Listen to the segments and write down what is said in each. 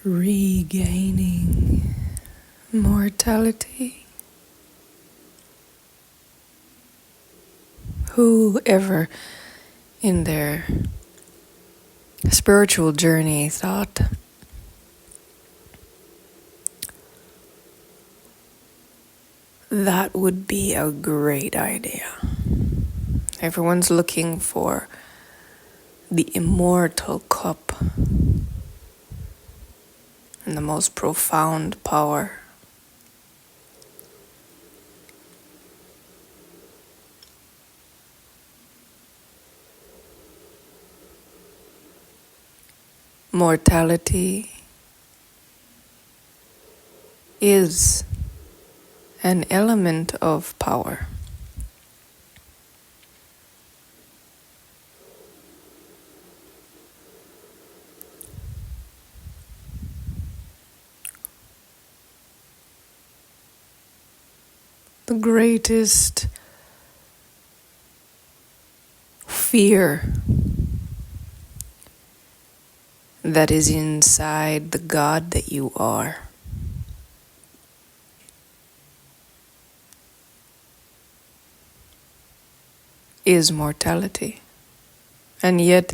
regaining mortality. Whoever in their spiritual journey thought that would be a great idea. Everyone's looking for the immortal cup and the most profound power. Mortality is an element of power. The greatest fear that is inside the God that you are is mortality. And yet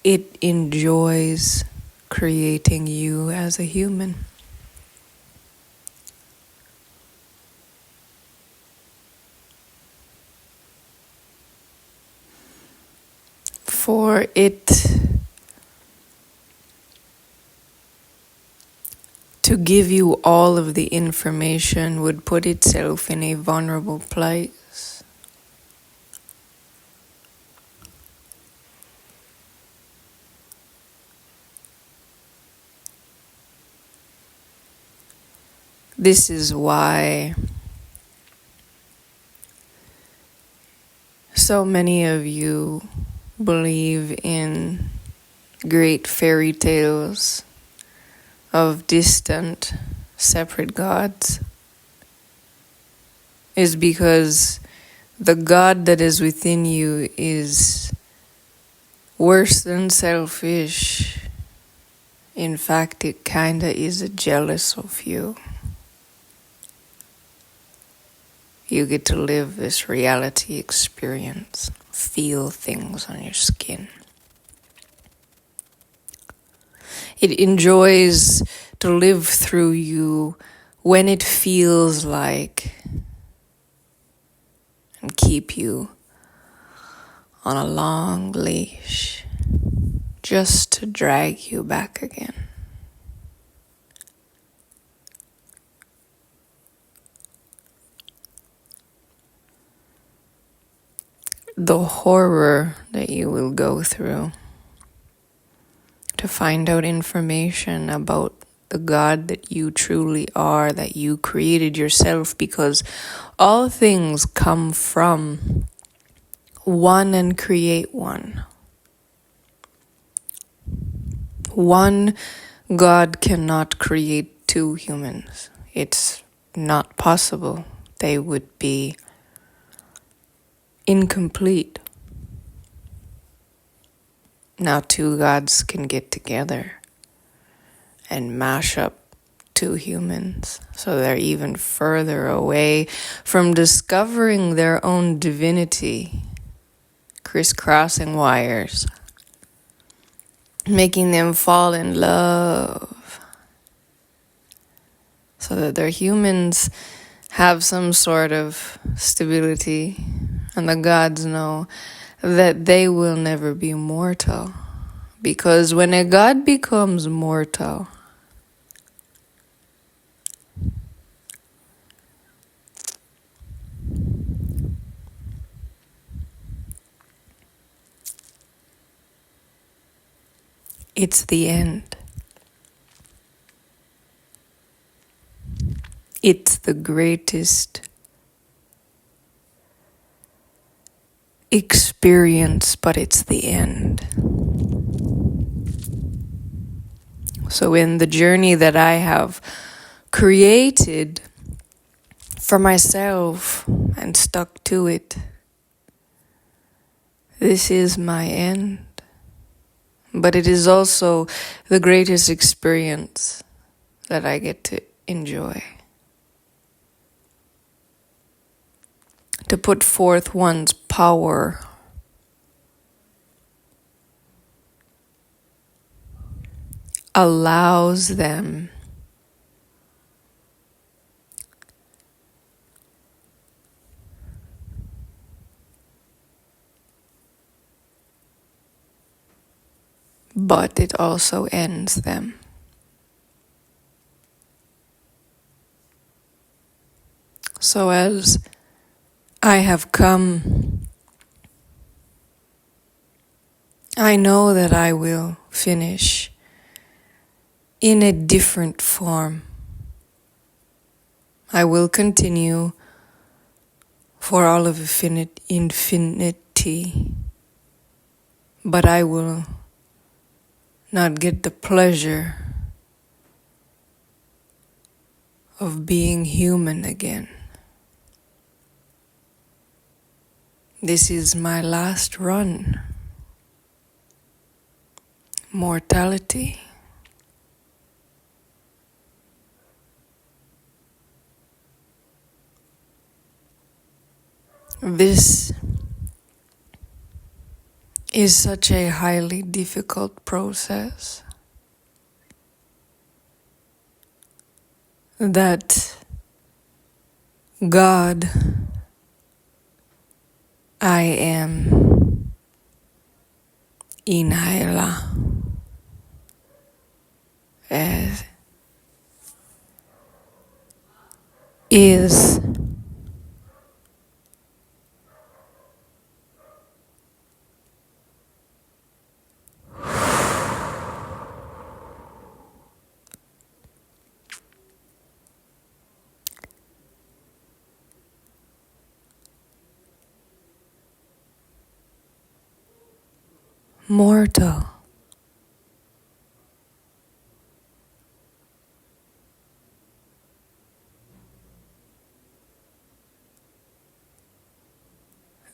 it enjoys creating you as a human. For it to give you all of the information would put itself in a vulnerable place. This is why so many of you believe in great fairy tales of distant, separate gods, is because the God that is within you is worse than selfish. In fact, it kinda is jealous of you. You get to live this reality experience, feel things on your skin. It enjoys to live through you when it feels like, and keep you on a long leash just to drag you back again. The horror that you will go through to find out information about the God that you truly are, that you created yourself, because all things come from one and create one. One God cannot create two humans. It's not possible. They would be incomplete. Now two gods can get together and mash up two humans, so they're even further away from discovering their own divinity, crisscrossing wires, making them fall in love, so that their humans have some sort of stability, and the gods know that they will never be mortal. Because when a god becomes mortal, it's the end. It's the greatest experience, but it's the end. So in the journey that I have created for myself and stuck to it, this is my end. but it is also the greatest experience that I get to enjoy. To put forth one's power allows them but it also ends them. So as I have come, I know that I will finish in a different form. I will continue for all of infinity, but I will not get the pleasure of being human again. This is my last run. Mortality. This is such a highly difficult process that God, I am ENYELAH, is mortal.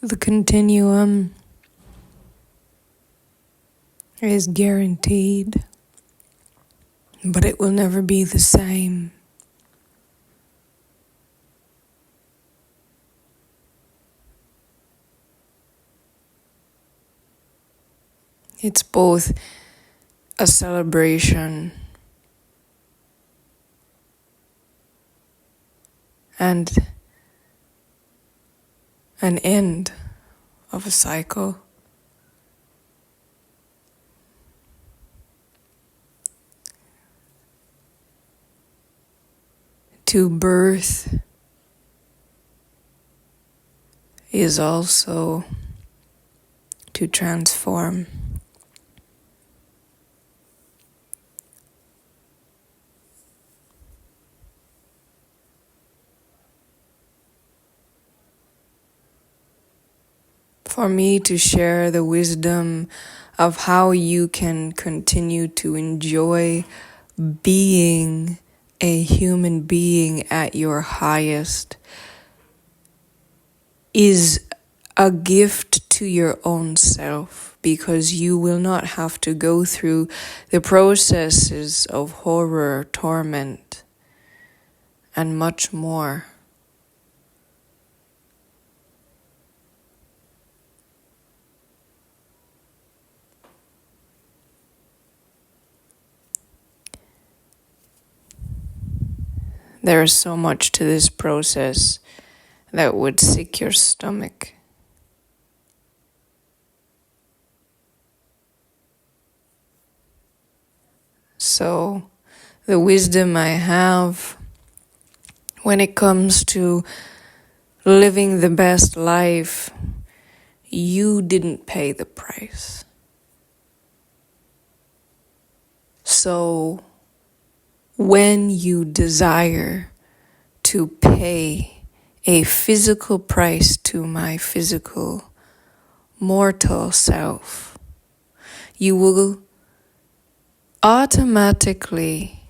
The continuum is guaranteed, but it will never be the same. It's both a celebration and an end of a cycle. To birth is also to transform. For me to share the wisdom of how you can continue to enjoy being a human being at your highest is a gift to your own self, because you will not have to go through the processes of horror, torment, and much more. There is so much to this process that would sick your stomach. So, the wisdom I have when it comes to living the best life, you didn't pay the price. So, when you desire to pay a physical price to my physical mortal self, you will automatically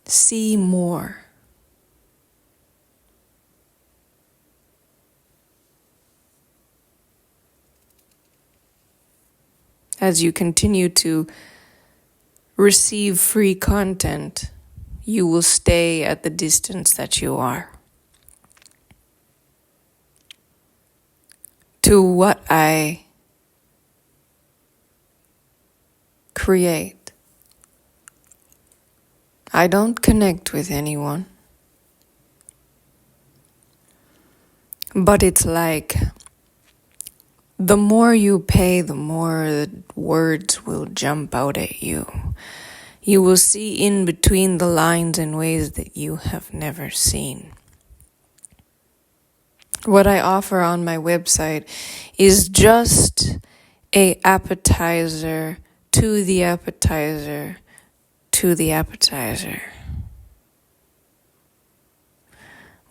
see more. As you continue to receive free content, you will stay at the distance that you are. To what I create, I don't connect with anyone. But it's like the more you pay, the more the words will jump out at you. You will see in between the lines in ways that you have never seen. What I offer on my website is just a appetizer to the appetizer to the appetizer.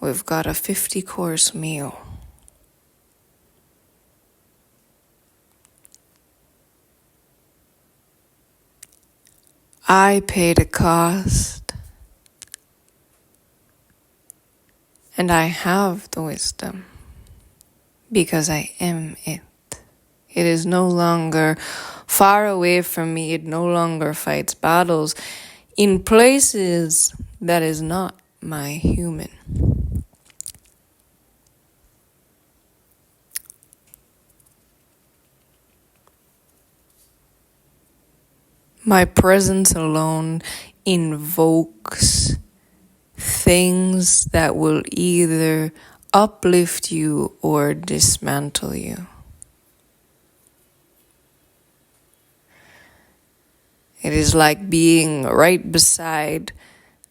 We've got a 50-course meal. I pay the cost, and I have the wisdom because I am it. It is no longer far away from me. It no longer fights battles in places that is not my human. My presence alone invokes things that will either uplift you or dismantle you. It is like being right beside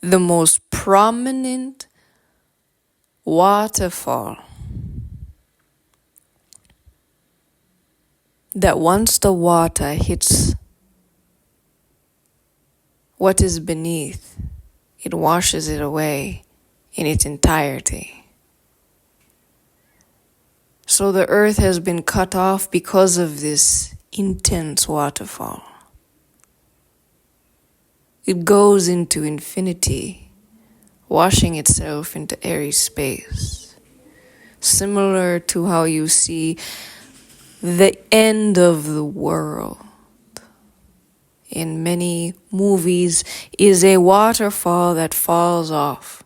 the most prominent waterfall that once the water hits what is beneath, it washes it away in its entirety. So the earth has been cut off because of this intense waterfall. It goes into infinity, washing itself into airy space. Similar to how you see the end of the world in many movies is a waterfall that falls off.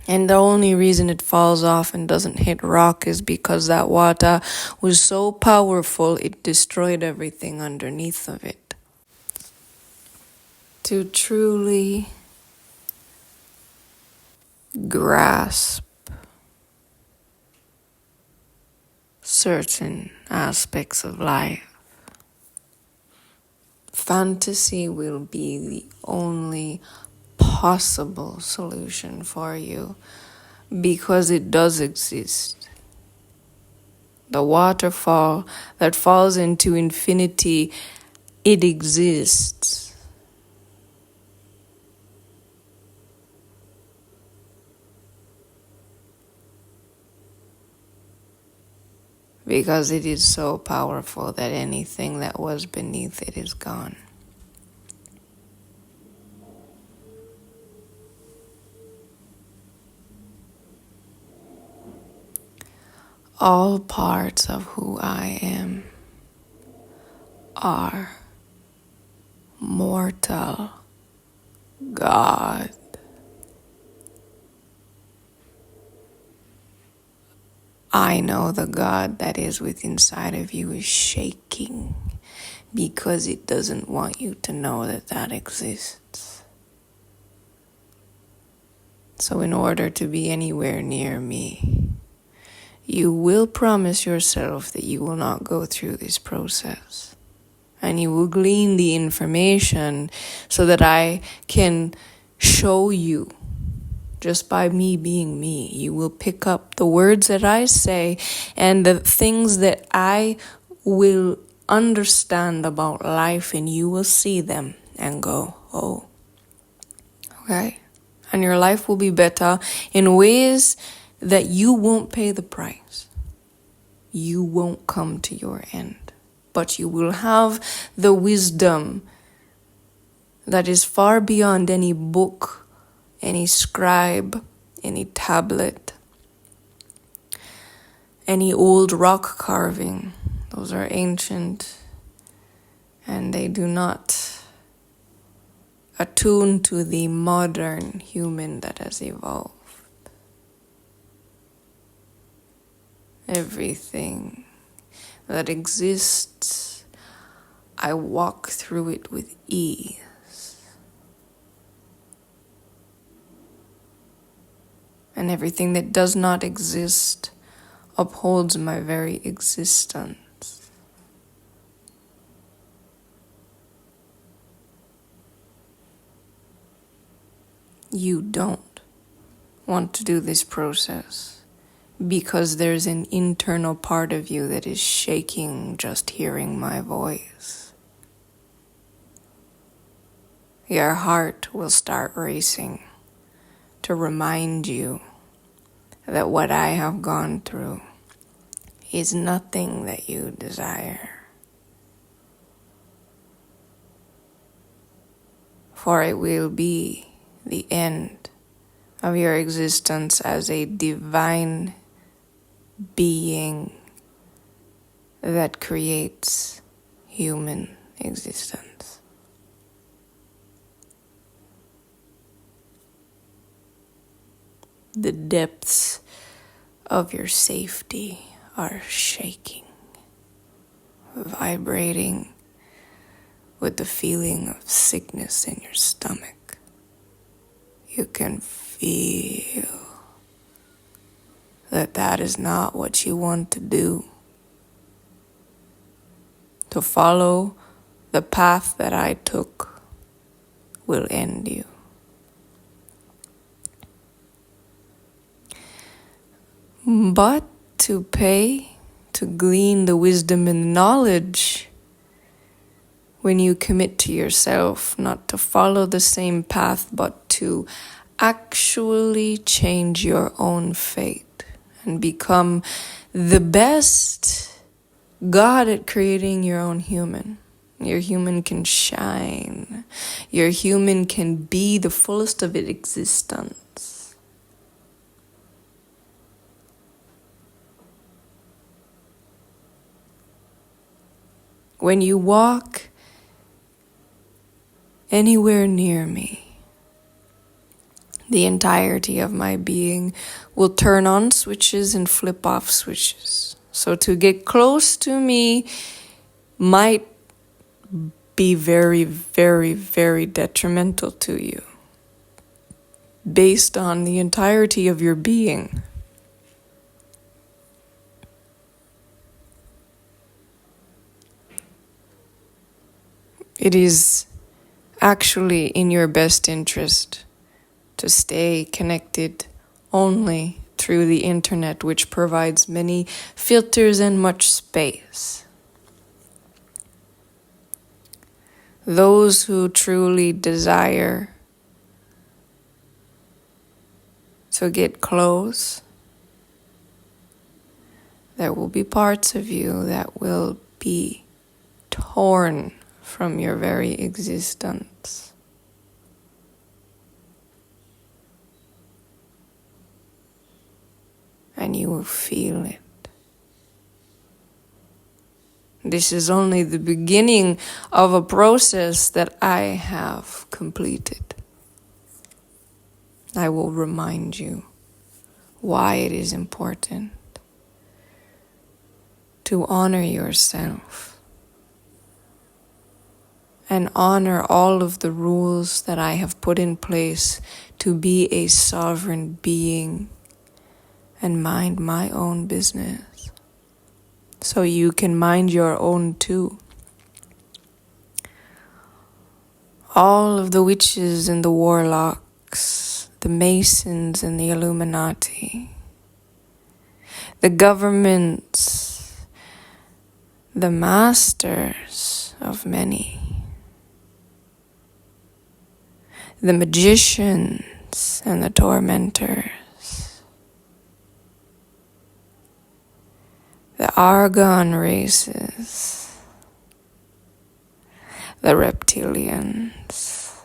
And the only reason it falls off and doesn't hit rock is because that water was so powerful it destroyed everything underneath of it. To truly grasp certain aspects of life, fantasy will be the only possible solution for you because it does exist. The waterfall that falls into infinity, it exists. Because it is so powerful that anything that was beneath it is gone. All parts of who I am are mortal God. I know the God that is within inside of you is shaking because it doesn't want you to know that that exists. So in order to be anywhere near me, you will promise yourself that you will not go through this process. And you will glean the information so that I can show you. Just by me being me, you will pick up the words that I say and the things that I will understand about life, and you will see them and go, oh, okay. And your life will be better in ways that you won't pay the price. You won't come to your end, but you will have the wisdom that is far beyond any book, any scribe, any tablet, any old rock carving. Those are ancient and they do not attune to the modern human that has evolved. Everything that exists, I walk through it with ease. And everything that does not exist upholds my very existence. You don't want to do this process because there's an internal part of you that is shaking just hearing my voice. Your heart will start racing to remind you that what I have gone through is nothing that you desire. For it will be the end of your existence as a divine being that creates human existence. The depths of your safety are shaking, vibrating with the feeling of sickness in your stomach. You can feel that is not what you want to do. To follow the path that I took will end you. But to pay, to glean the wisdom and the knowledge, when you commit to yourself not to follow the same path, but to actually change your own fate and become the best God at creating your own human. Your human can shine. Your human can be the fullest of its existence. When you walk anywhere near me, the entirety of my being will turn on switches and flip off switches. So to get close to me might be very, very, very detrimental to you based on the entirety of your being. It is actually in your best interest to stay connected only through the internet, which provides many filters and much space. Those who truly desire to get close, there will be parts of you that will be torn from your very existence. And you will feel it. This is only the beginning of a process that I have completed. I will remind you why it is important to honor yourself and honor all of the rules that I have put in place to be a sovereign being and mind my own business, so you can mind your own too. All of the witches and the warlocks, the Masons and the Illuminati, the governments, the masters of many, the magicians and the tormentors, the Argon races, the reptilians,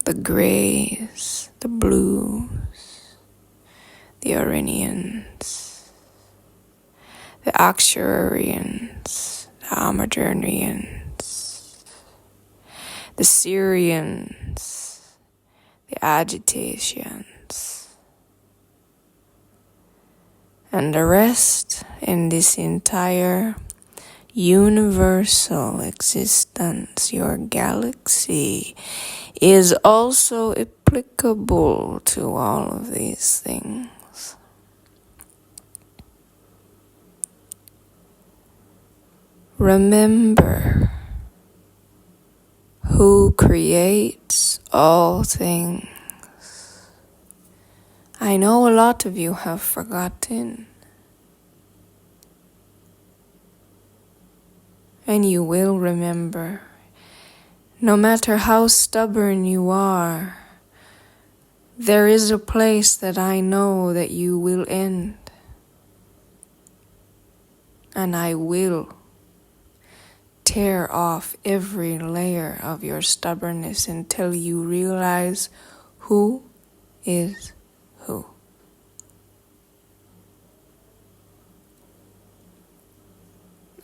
the grays, the blues, the Orinians, the Actuarians, the Hamadrynians, the Syrians, the Agitations, and the rest in this entire universal existence, your galaxy, is also applicable to all of these things. Remember who creates all things. I know a lot of you have forgotten, and you will remember. No matter how stubborn you are, there is a place that I know that you will end. And I will tear off every layer of your stubbornness until you realize who is who.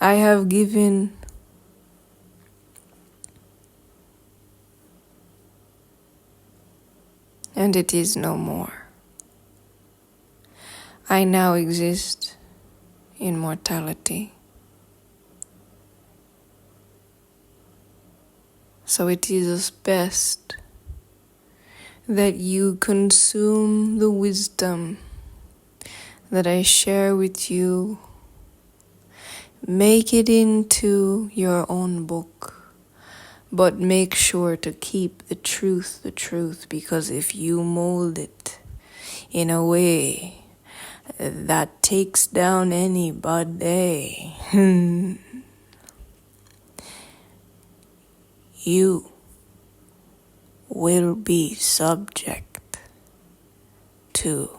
I have given and it is no more. I now exist in mortality. So it is best that you consume the wisdom that I share with you. Make it into your own book. But make sure to keep the truth, because if you mold it in a way that takes down anybody, you will be subject to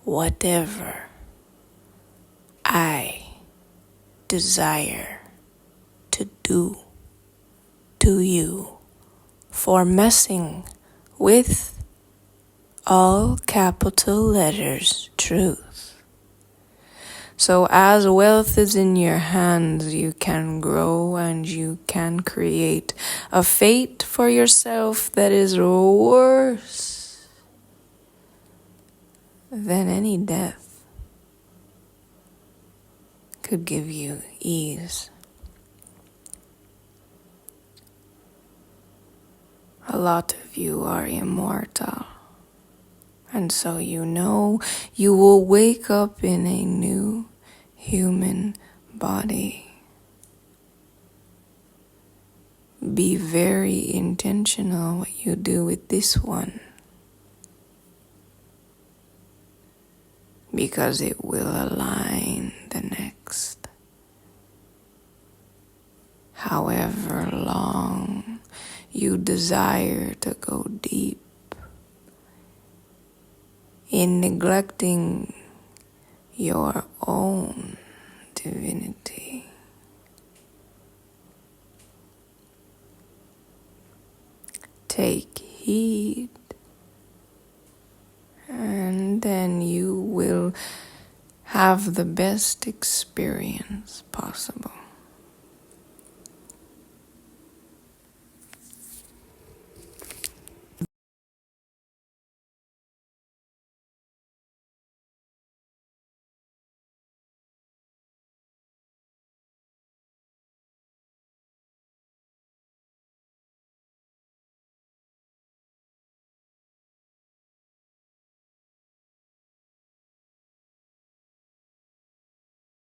whatever I desire to do to you for messing with all capital letters truth. So as wealth is in your hands, you can grow and you can create a fate for yourself that is worse than any death could give you ease. A lot of you are immortal, and so you know you will wake up in a new human body. Be very intentional what you do with this one, because it will align the next. However long you desire to go deep in neglecting your own divinity. Take heed, and then you will have the best experience possible.